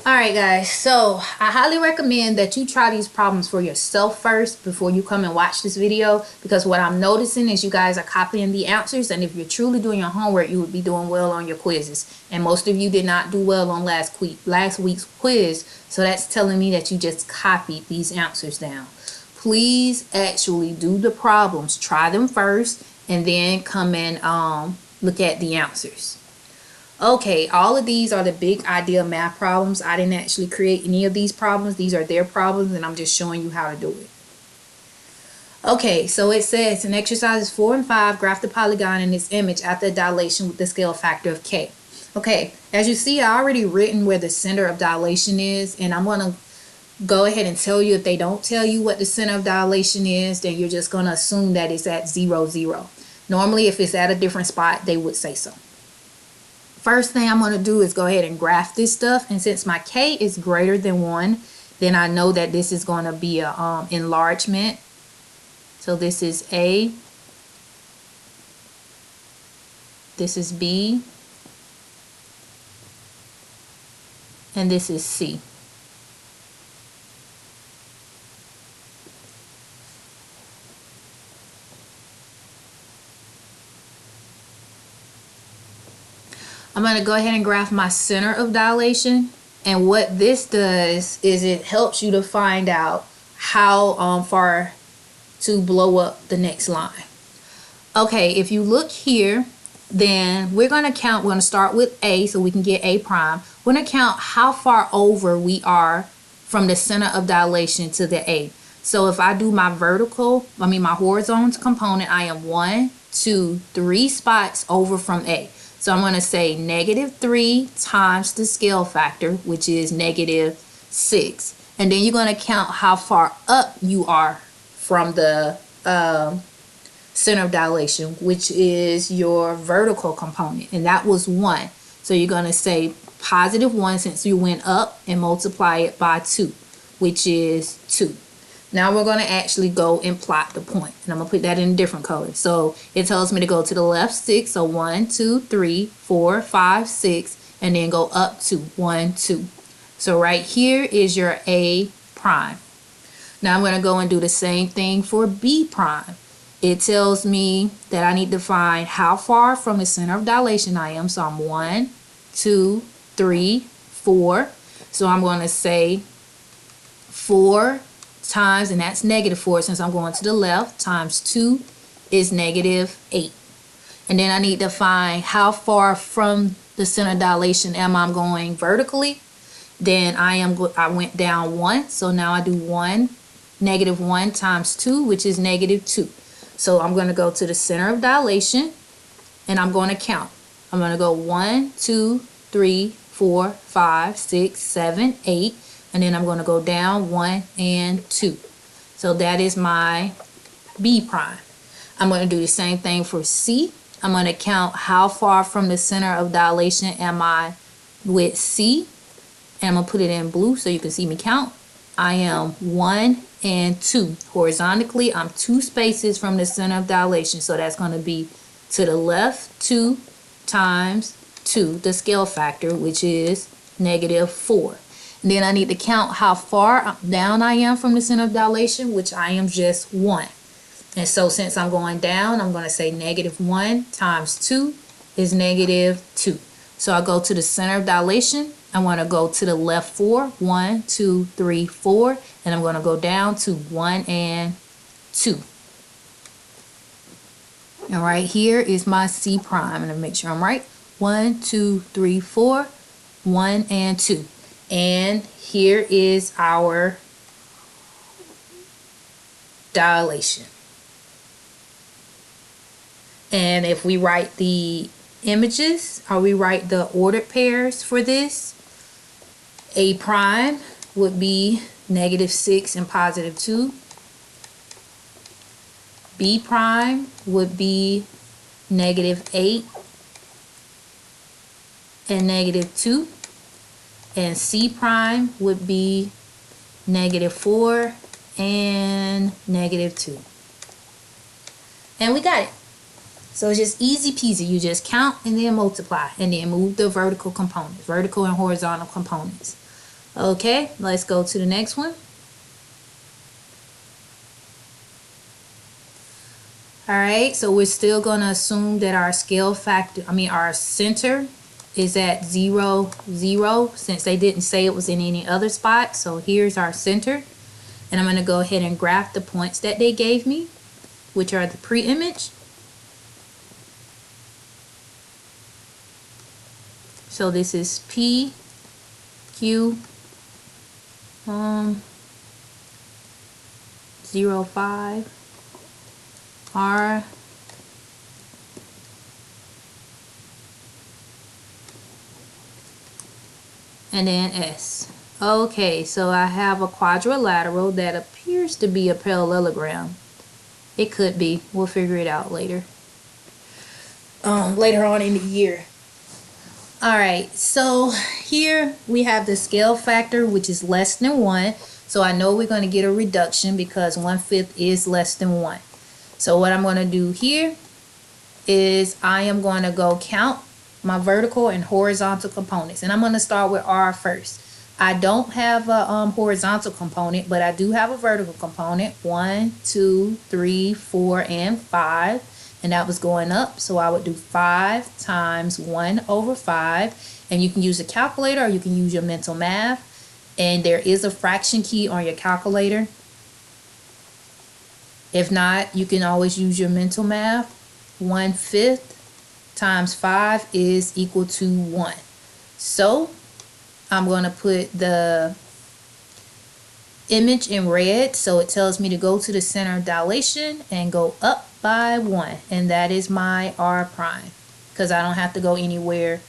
Alright guys, so I highly recommend that you try these problems for yourself first before you come and watch this video, because what I'm noticing is you guys are copying the answers, and if you're truly doing your homework, you would be doing well on your quizzes. And most of you did not do well on last week's quiz, so that's telling me that you just copied these answers down. Please actually do the problems, try them first, and then come and look at the answers. Okay, all of these are the big idea math problems. I didn't actually create any of these problems. These are their problems, and I'm just showing you how to do it. Okay, so it says in exercises 4 and 5, graph the polygon in its image after a dilation with the scale factor of k. Okay, as you see, I already written where the center of dilation is, and I'm going to go ahead and tell you. If they don't tell you what the center of dilation is, then you're just going to assume that it's at 0, 0. Normally, if it's at a different spot, they would say so. First thing I'm going to do is go ahead and graph this stuff, and since my k is greater than 1, then I know that this is going to be a enlargement. So this is A, this is B, and this is C. I'm going to go ahead and graph my center of dilation, and what this does is it helps you to find out how far to blow up the next line. Okay, if you look here, then we're going to count. We're going to start with A so we can get A prime. We're going to count how far over we are from the center of dilation to the A. So if I do my my horizontal component, I am 1, 2, 3 spots over from A. So I'm going to say -3 times the scale factor, which is -6. And then you're going to count how far up you are from the center of dilation, which is your vertical component. And that was 1. So you're going to say +1 since you went up, and multiply it by 2, which is 2. Now we're going to actually go and plot the point, and I'm going to put that in a different color. So it tells me to go to the left 6, so 1, 2, 3, 4, 5, 6, and then go up to 1, 2. So right here is your A prime. Now I'm going to go and do the same thing for B prime. It tells me that I need to find how far from the center of dilation I am. So I'm 1, 2, 3, 4. So I'm going to say 4 times, and that's -4 since I'm going to the left, times 2 is -8. And then I need to find how far from the center of dilation am I going vertically. Then I went down 1, so now I do -1 times 2, which is -2. So I'm going to go to the center of dilation, and I'm going to count. I'm going to go 1, 2, 3, 4, 5, 6, 7, 8. And then I'm going to go down 1 and 2. So that is my B prime. I'm going to do the same thing for C. I'm going to count how far from the center of dilation am I with C. And I'm going to put it in blue so you can see me count. I am 1 and 2. Horizontally, I'm 2 spaces from the center of dilation. So that's going to be to the left 2 times 2, the scale factor, which is -4. And then I need to count how far down I am from the center of dilation, which I am just 1. And so since I'm going down, I'm going to say -1 times 2 is -2. So I go to the center of dilation. I want to go to the left 4. 1, 2, 3, 4. And I'm going to go down to 1 and 2. And right here is my C prime. And make sure I'm right. 1, 2, 3, 4. 1 and 2. And here is our dilation. And if we write the images, or we write the ordered pairs for this, A prime would be -6 and +2. B prime would be -8 and -2. And C prime would be -4 and -2. And we got it. So it's just easy peasy. You just count and then multiply, and then move the vertical components, vertical and horizontal components. Okay, let's go to the next one. All right, so we're still going to assume that our scale factor, our center is at 0, 0, since they didn't say it was in any other spot. So here's our center, and I'm going to go ahead and graph the points that they gave me, which are the pre-image. So this is P, Q, 0, 5, R, and then S. Okay, so I have a quadrilateral that appears to be a parallelogram. It could be. We'll figure it out later. Later on in the year. Alright, so here we have the scale factor, which is less than 1. So I know we're going to get a reduction because 1/5 is less than 1. So what I'm going to do here is I am going to go count my vertical and horizontal components. And I'm going to start with R first. I don't have a horizontal component, but I do have a vertical component. 1, 2, 3, 4, and 5. And that was going up, so I would do 5 times 1 over 5. And you can use a calculator or you can use your mental math. And there is a fraction key on your calculator. If not, you can always use your mental math. 1/5 times 5 is equal to 1. So I'm going to put the image in red, so it tells me to go to the center of dilation and go up by 1, and that is my R prime, because I don't have to go anywhere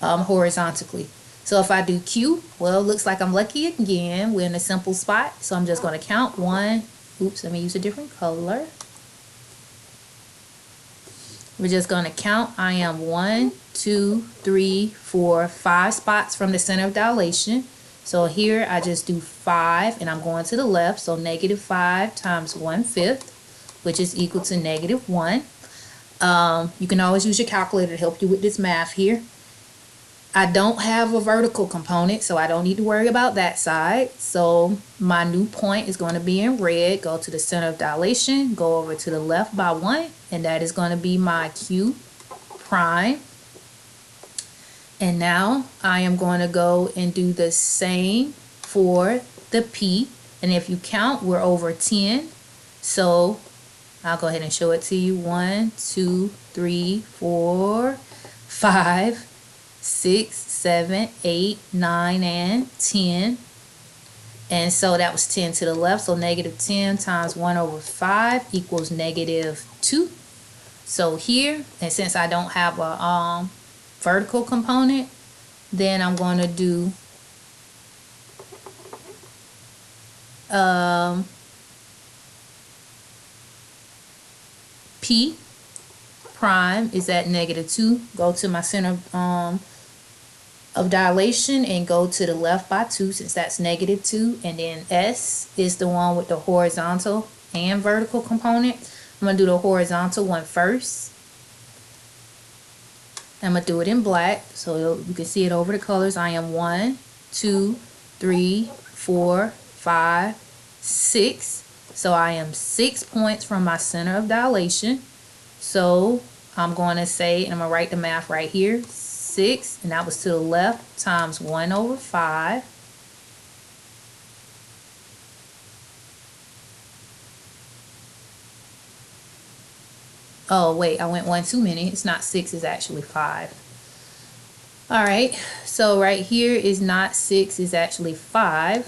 horizontally. So if I do Q, well, it looks like I'm lucky again. We're in a simple spot, so I'm just going to count 1. Oops, let me use a different color. We're just going to count. I am 1, 2, 3, 4, 5 spots from the center of dilation. So here I just do 5, and I'm going to the left, so -5 times 1/5, which is equal to -1. You can always use your calculator to help you with this math here. I don't have a vertical component, so I don't need to worry about that side. So my new point is going to be in red. Go to the center of dilation, go over to the left by 1, and that is going to be my Q prime. And now I am going to go and do the same for the P. And if you count, we're over 10. So I'll go ahead and show it to you. 1, 2, 3, 4, 5, 6, 7, 8, 9, and 10. And so that was 10 to the left. So -10 times 1 over 5 equals -2. So here, and since I don't have a vertical component, then I'm going to do P prime is at -2. Go to my center of dilation and go to the left by 2, since that's -2. And then S is the one with the horizontal and vertical component. I'm going to do the horizontal one first. I'm going to do it in black so you can see it over the colors. I am 1, 2, 3, 4, 5, 6. So I am 6 points from my center of dilation. So I'm going to say, and I'm going to write the math right here, 6, and that was to the left, times 1 over 5. Oh wait, I went one too many. It's not 6, it's actually 5. Alright, so right here is not 6, it's actually 5.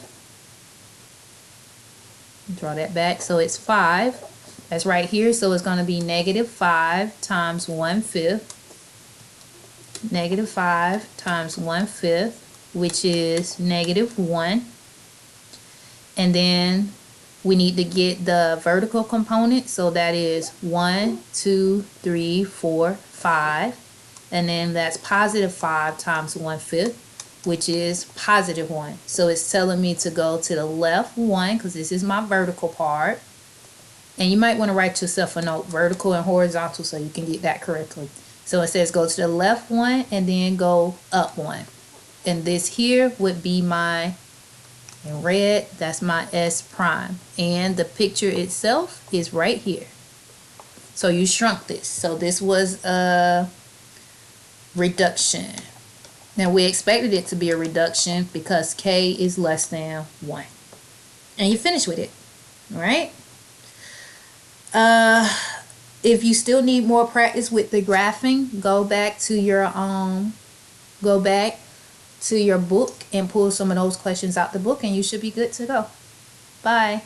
Draw that back, so it's 5. That's right here, so it's going to be -5 times 1/5. -5 times 1/5, which is -1. And then we need to get the vertical component, so that is 1, 2, 3, 4, 5. And then that's +5 times 1/5, which is +1. So it's telling me to go to the left 1, because this is my vertical part. And you might want to write yourself a note, vertical and horizontal, so you can get that correctly. So it says go to the left 1 and then go up 1. And this here would be my In red, that's my S prime. And the picture itself is right here. So you shrunk this. So this was a reduction. Now we expected it to be a reduction because K is less than 1. And you finish with it. Alright? If you still need more practice with the graphing, go back to your book and pull some of those questions out the book and you should be good to go. Bye.